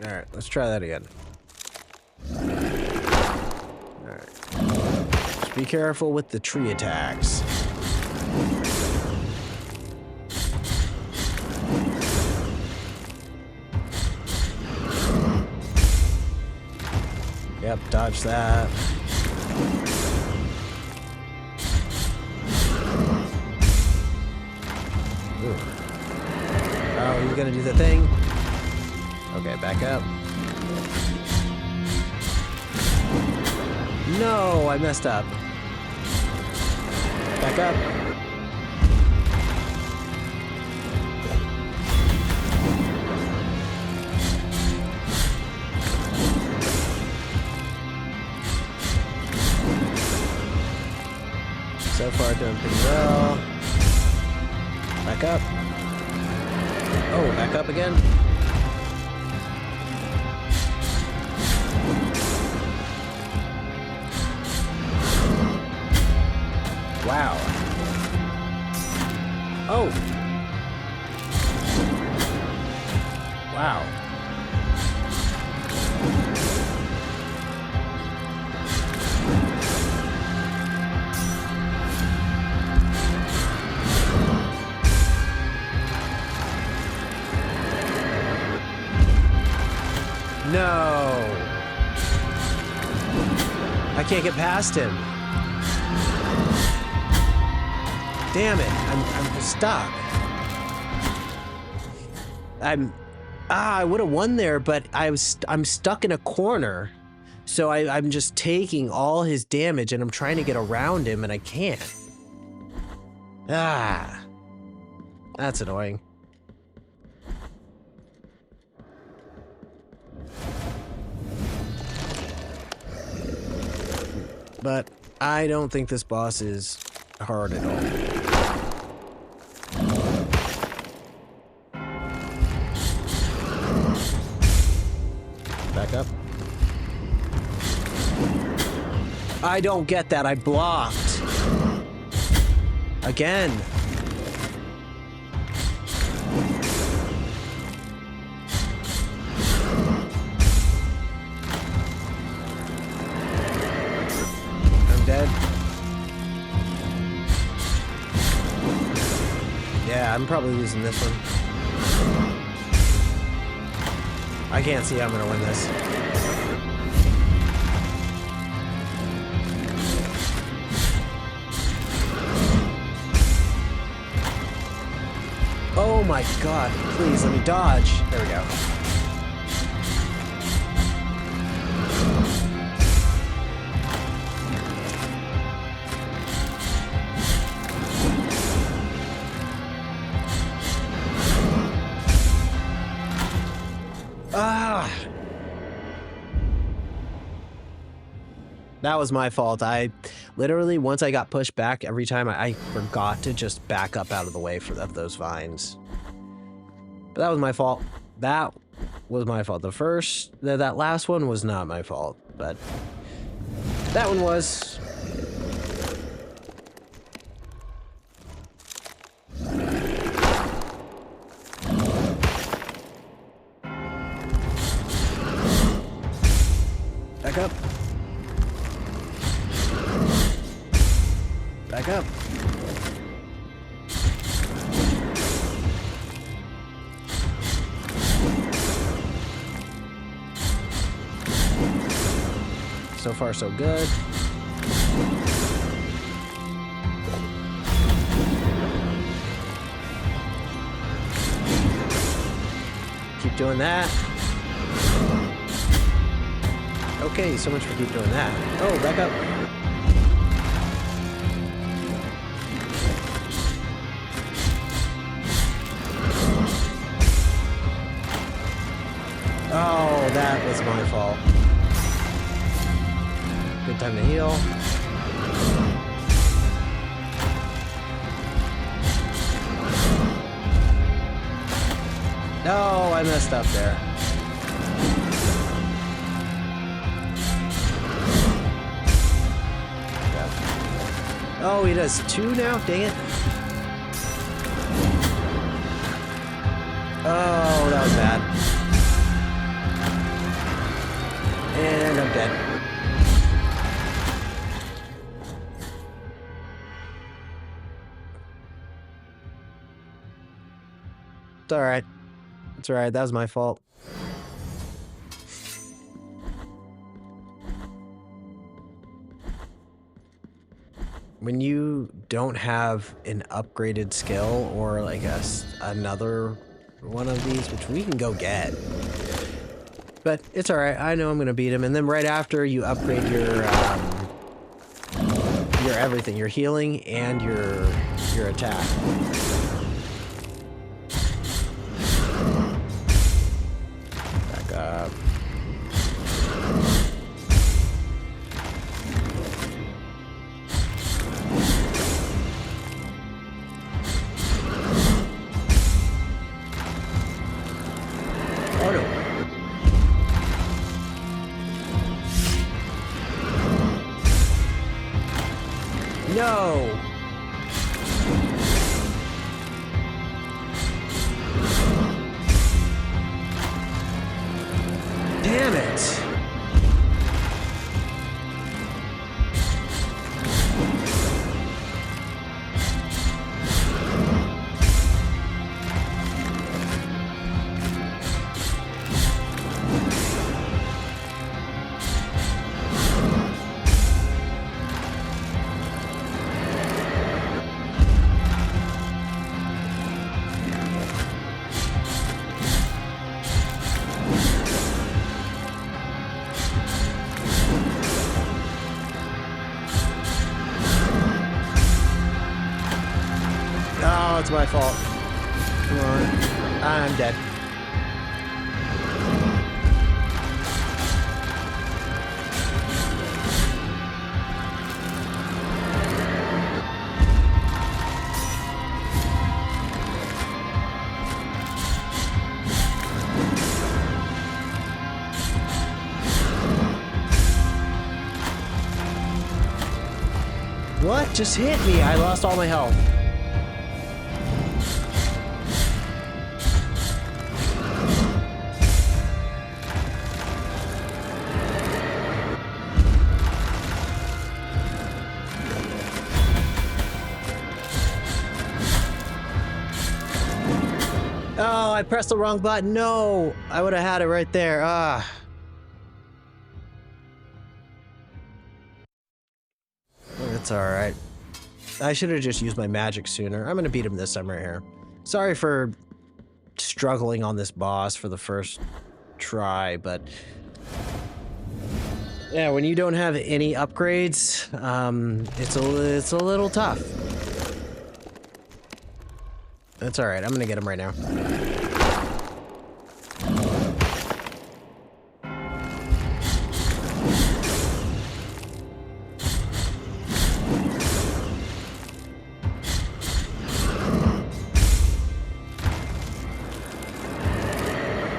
A: Alright, let's try that again. Alright. Just be careful with the tree attacks. Yep, dodge that. Ooh. Oh, he's gonna do the thing? Okay, back up. No, I messed up. Back up. So far, doing pretty well. Back up. Oh, back up again. Wow. Oh. Wow. No. I can't get past him. Damn it, I'm stuck. I would have won there, but I'm stuck in a corner. So I'm just taking all his damage and I'm trying to get around him and I can't. That's annoying. But I don't think this boss is hard at all. Back up. I don't get that. I blocked. Again. I'm dead. Yeah, I'm probably losing this one. I can't see how I'm gonna win this. Oh my god, please let me dodge. There we go. Ah! That was my fault. I literally, once I got pushed back, every time I forgot to just back up out of the way of those vines. But that was my fault. That was my fault. That last one was not my fault, but that one was. Back up. Back up. So far, so good. Keep doing that. Okay, so much for keep doing that. Oh, back up. Oh, that was my fault. Good time to heal. No, I messed up there. Oh, he does 2 now? Dang it. Oh, that was bad. And I'm dead. It's alright. It's alright, that was my fault. When you don't have an upgraded skill or like another one of these, which we can go get. But it's alright, I know I'm gonna beat him. And then right after you upgrade your everything, your healing and your attack. Back up. Oh no. No! Damn it! Oh, it's my fault. Come on. I'm dead. just hit me. I lost all my health. Oh, I pressed the wrong button. No, I would have had it right there. Ah. It's all right. I should have just used my magic sooner. I'm gonna beat him this time right here. Sorry for struggling on this boss for the first try, but yeah, when you don't have any upgrades, it's a little tough. That's all right. I'm gonna get him right now.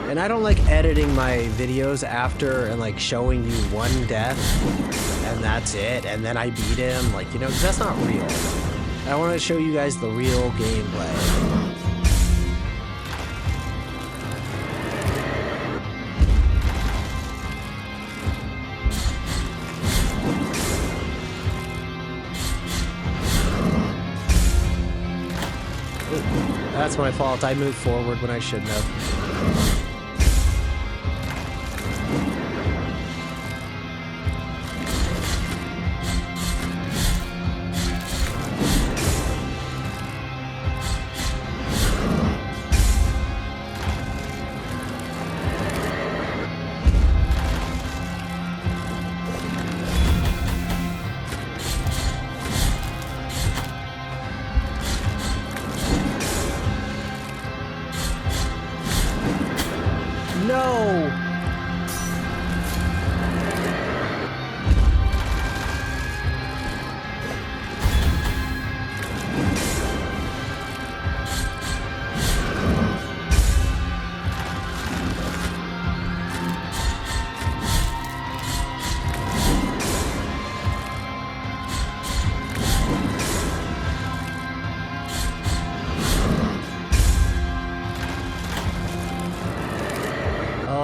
A: And I don't like editing my videos after and like showing you one death and that's it, and then I beat him, like, you know, 'cause that's not real. I want to show you guys the real gameplay. That's my fault. I moved forward when I shouldn't have. No!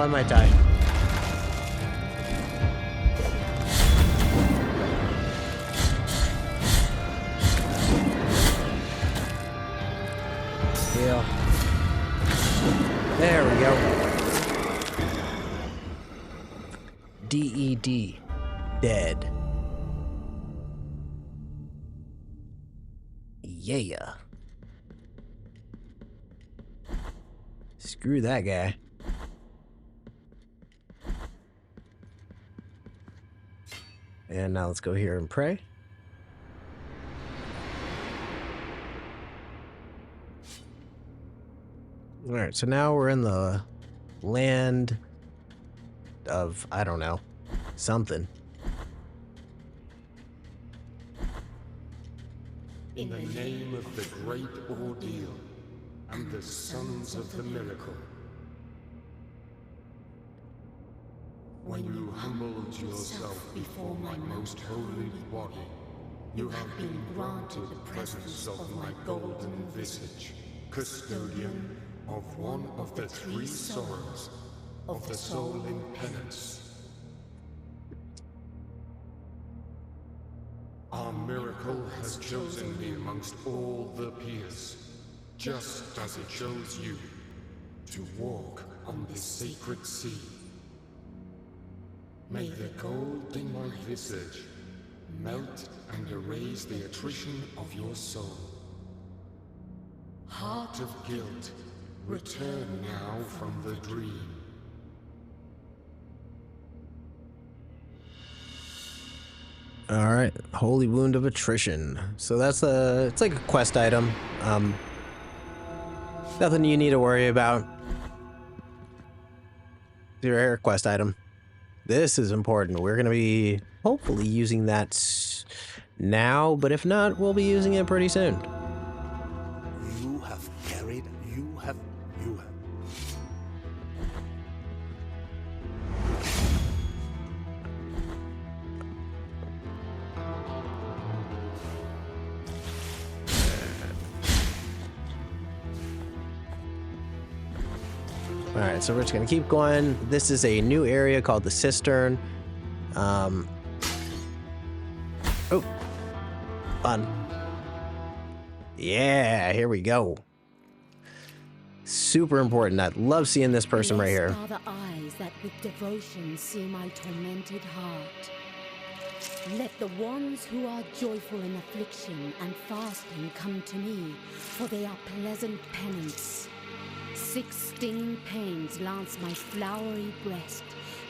A: I might die. Yeah. There we go. DED. Dead. Yeah. Screw that guy. And now let's go here and pray. All right, so now we're in the land of, I don't know, something.
I: In the name of the great ordeal and the sons of the miracle, when you humbled yourself before my most holy body, you have been granted the presence of my golden visage, custodian of one of the three sorrows of the soul in penance. Our miracle has chosen me amongst all the peers, just as it chose you, to walk on this sacred sea. May the gold in my visage melt and erase the attrition of your soul. Heart of guilt, return now from the dream.
A: All right, Holy Wound of Attrition. So that's it's like a quest item. Nothing you need to worry about. Your air quest item. This is important. We're going to be hopefully using that now, but if not, we'll be using it pretty soon.
C: You have carried, you have.
A: All right, so we're just gonna keep going. This is a new area called the Cistern. Oh, fun. Yeah, here we go. Super important. I love seeing this person right here.
B: Blessed are the eyes that with devotion see my tormented heart. Let the ones who are joyful in affliction and fasting come to me, for they are pleasant penance. 6 stinging pains lance my flowery breast.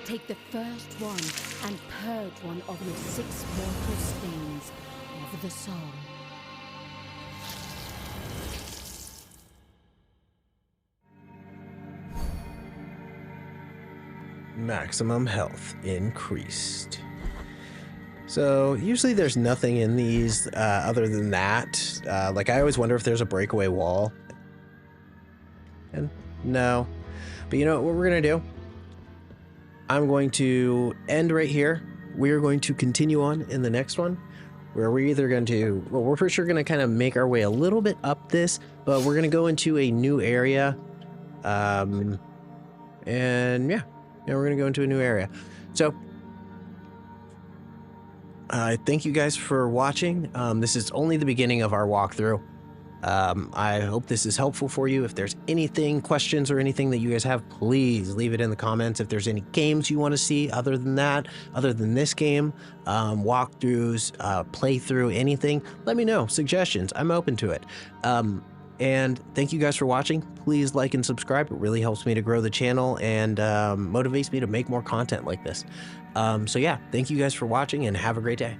B: Take the first one and purge one of your 6 mortal stains of the soul.
A: Maximum health increased. So usually there's nothing in these other than that. Like I always wonder if there's a breakaway wall. And no. But you know what we're going to do? I'm going to end right here. We're going to continue on in the next one, where we're either going to, well, we're for sure going to kind of make our way a little bit up this, but we're going to go into a new area. And yeah, we're going to go into a new area. So I thank you guys for watching. This is only the beginning of our walkthrough. I hope this is helpful for you. If there's anything, questions or anything that you guys have, please leave it in the comments. If there's any games you want to see other than that, other than this game, walkthroughs, playthrough, anything, let me know. Suggestions, I'm open to it. And thank you guys for watching. Please like and subscribe. It really helps me to grow the channel and motivates me to make more content like this. So yeah, thank you guys for watching and have a great day.